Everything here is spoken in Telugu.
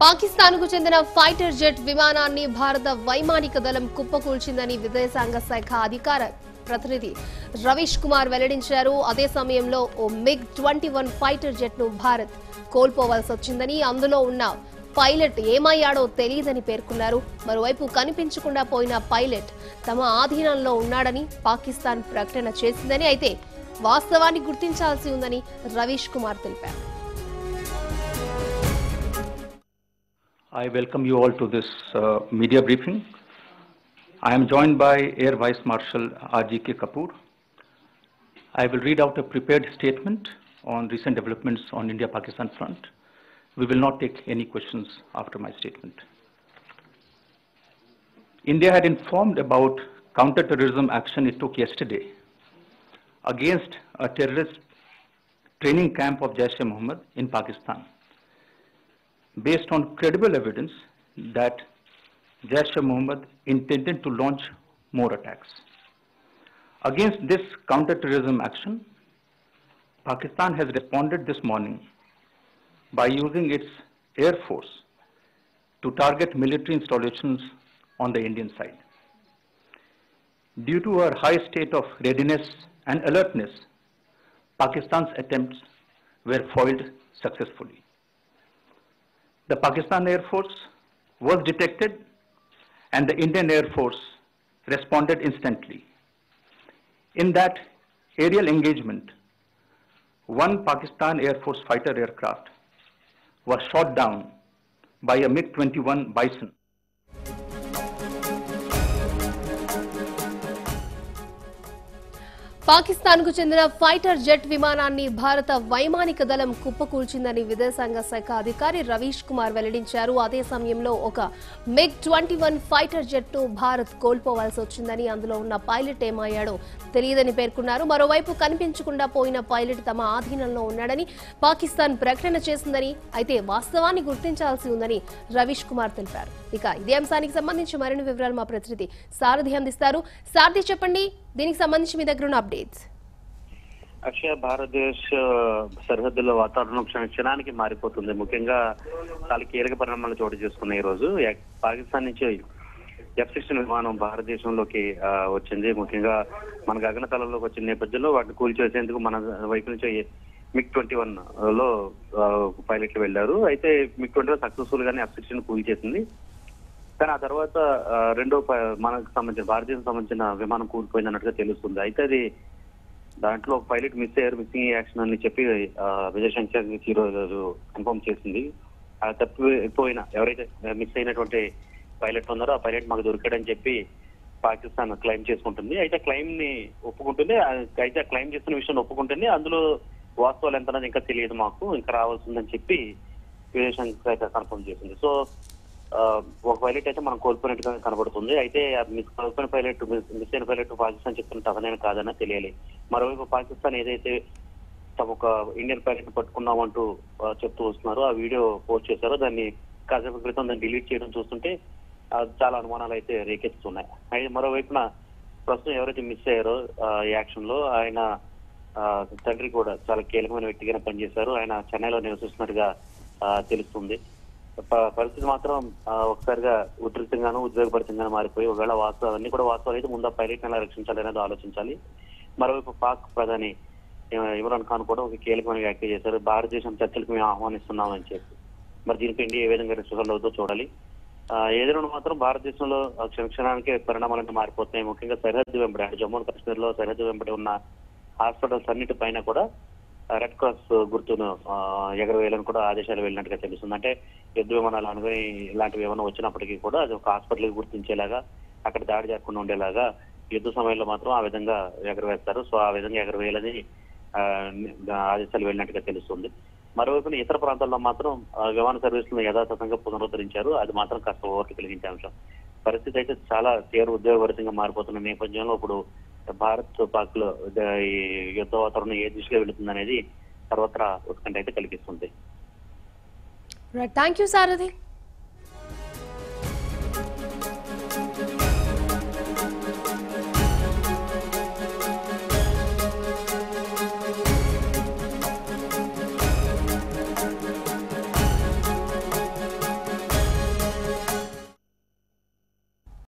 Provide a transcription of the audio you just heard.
పాకిస్తాన్కు చెందిన ఫైటర్ జెట్ విమానాన్ని భారత వైమానిక దళం కుప్పకూల్చిందని విదేశాంగ శాఖ అధికార ప్రతినిధి రవీష్ కుమార్ వెల్లడించారు. అదే సమయంలో ఓ MiG-21 ఫైటర్ జెట్ ను భారత్ కోల్పోవాల్సి వచ్చిందని, అందులో ఉన్న పైలట్ ఏమయ్యాడో తెలియదని పేర్కొన్నారు. మరోవైపు కనిపించకుండా పోయిన పైలట్ తమ ఆధీనంలో ఉన్నాడని పాకిస్తాన్ ప్రకటన చేసిందని, అయితే వాస్తవాన్ని గుర్తించాల్సి ఉందని రవీష్ కుమార్ తెలిపారు. I welcome you all to this media briefing. I am joined by Air Vice Marshal R.G.K. Kapoor. I will read out a prepared statement on recent developments on India-Pakistan front. We will not take any questions after my statement. India had informed about counter-terrorism action it took yesterday against a terrorist training camp of Jaish-e-Mohammed in Pakistan, based on credible evidence that Jaish-e-Mohammed intended to launch more attacks. Against this counter-terrorism action, Pakistan has responded this morning by using its Air Force to target military installations on the Indian side. Due to our high state of readiness and alertness, Pakistan's attempts were foiled successfully. The Pakistan Air Force was detected and the Indian Air Force responded instantly. In that aerial engagement, one Pakistan Air Force fighter aircraft was shot down by a MiG-21 Bison. పాకిస్తాన్కు చెందిన ఫైటర్ జెట్ విమానాన్ని భారత వైమానిక దళం కుప్పకూల్చిందని విదేశాంగ శాఖ అధికారి రవీష్ కుమార్ వెల్లడించారు. అదే సమయంలో ఒక MiG-21 ఫైటర్ జెట్ ను భారత్ కోల్పోవాల్సి వచ్చిందని, అందులో ఉన్న పైలట్ ఏమయ్యాడో తెలియదని పేర్కొన్నారు. మరోవైపు కనిపించకుండా పోయిన పైలట్ తమ ఆధీనంలో ఉన్నాడని పాకిస్తాన్ ప్రకటన చేసిందని, అయితే వాస్తవాన్ని గుర్తించాల్సి ఉందని రవీష్ కుమార్ తెలిపారు. ఇక ఇదే అంశానికి సంబంధించి మరిన్ని వివరాలు మా ప్రతినిధి సారథి అందిస్తారు. సారథి, చెప్పండి, దీనికి సంబంధించి మీ దగ్గర ఉన్న అప్డేట్స్. అక్షయ, భారతదేశ సరిహద్దుల వాతావరణం క్షణానికి మారిపోతుంది. ముఖ్యంగా చాలా కీలక పరిణామాలు చోటు చేసుకున్నాయి. ఈ రోజు పాకిస్తాన్ నుంచి F-16 విమానం భారతదేశంలోకి వచ్చింది. ముఖ్యంగా మన గగనతలంలోకి వచ్చిన నేపథ్యంలో వాటిని కూల్చేసేందుకు మన వైపు నుంచి MiG-21 లో పైలట్లు వెళ్లారు. అయితే MiG-21 సక్సెస్ఫుల్ గానే F-16 కూల్చేసింది. కానీ ఆ తర్వాత రెండో మనకు సంబంధించిన భారతదేశం సంబంధించిన విమానం కూలిపోయింది అన్నట్టుగా తెలుస్తుంది. అయితే అది దాంట్లో పైలట్ మిస్సింగ్ యాక్షన్ అని చెప్పి విదేశాంగ శాఖ ఈ రోజు కన్ఫర్మ్ చేసింది. తప్పిపోయిన ఎవరైతే మిస్ అయినటువంటి పైలట్ ఉన్నారో ఆ పైలట్ మాకు దొరికాడని చెప్పి పాకిస్తాన్ క్లెయిమ్ చేసుకుంటుంది. అయితే క్లెయిమ్ ని ఒప్పుకుంటుంది. అయితే క్లెయిమ్ చేస్తున్న విషయాన్ని ఒప్పుకుంటుంది. అందులో వాస్తవాలు ఎంత ఇంకా తెలియదు, మాకు ఇంకా రావాల్సిందని చెప్పి విదేశాంగ శాఖ కన్ఫర్మ్ చేసింది. సో ఒక పైలట్ అయితే మనం కోల్పోయినట్టుగా కనబడుతుంది. అయితే మిస్ అయిన పైలట్ పాకిస్తాన్ చెప్తున్నట్టు అతనైనా కాదన్నా తెలియాలి. మరోవైపు పాకిస్తాన్ ఏదైతే తమ ఒక ఇండియన్ పైలట్ పట్టుకున్నామంటూ చెప్తూ వస్తున్నారో ఆ వీడియో పోస్ట్ చేశారో దాన్ని కాసేపు క్రితం దాన్ని డిలీట్ చేయడం చూస్తుంటే చాలా అనుమానాలు అయితే రేకెత్తుతున్నాయి. అయితే మరోవైపున ప్రస్తుతం ఎవరైతే మిస్ అయ్యారో ఈ యాక్షన్ లో ఆయన తండ్రి కూడా చాలా కీలకమైన వ్యక్తిగానే పనిచేశారు. ఆయన చెన్నైలో నివసిస్తున్నట్టుగా తెలుస్తుంది. పరిస్థితి మాత్రం ఒకసారిగా ఉధృతంగాను ఉద్వేగపరితంగాను మారిపోయి, ఒకవేళ అన్ని కూడా వాస్తవాలు అయితే ముందు పైలట్ ఎలా రక్షించాలి అనేది ఆలోచించాలి. మరోవైపు పాక్ ప్రధాని ఇమ్రాన్ ఖాన్ కూడా ఒక కీలకమైన వ్యాఖ్య చేశారు. భారతదేశం చర్చలకు మేము ఆహ్వానిస్తున్నామని చెప్పి. మరి దీనికి ఇండియా ఏ విధంగా రెస్పాండ్ అవుతుందో చూడాలి. ఏదైనా మాత్రం భారతదేశంలో క్షణానికి పరిణామాలంటే మారిపోతున్నాయి. ముఖ్యంగా సరిహద్దు వెంబడి జమ్మూ అండ్ కాశ్మీర్ లో సరిహద్దు వెంబడి ఉన్న హాస్పిటల్స్ అన్నిటి పైన కూడా రెడ్ క్రాస్ గుర్తును ఎగరవేయాలని కూడా ఆదేశాలు వెళ్ళినట్టుగా తెలుస్తుంది. అంటే యుద్ధ విమానాలు అనుకుని ఇలాంటివి ఏమైనా వచ్చినప్పటికీ కూడా అది ఒక హాస్పిటల్కి గుర్తించేలాగా, అక్కడ దాడి జరగకుండా ఉండేలాగా యుద్ధ సమయంలో మాత్రం ఆ విధంగా ఎగరవేస్తారు. సో ఆ విధంగా ఎగరవేయాలని ఆదేశాలు వెళ్ళినట్టుగా తెలుస్తుంది. మరోవైపున ఇతర ప్రాంతాల్లో మాత్రం విమాన సర్వీసులను యథాతథంగా పునరుద్ధరించారు. అది మాత్రం కాస్త ఓర్లు కలిగించే అంశం. పరిస్థితి అయితే చాలా తీవ్ర ఉద్వేగభరితంగా మారిపోతున్న నేపథ్యంలో ఇప్పుడు భారత్ పాక్ లో ఈ యుద్ధ వాతావరణం ఏ దిశగా వెళుతుంది అనేది సర్వత్రా ఉత్కంఠ అయితే కలిగిస్తుంది. Thank you Sarathi.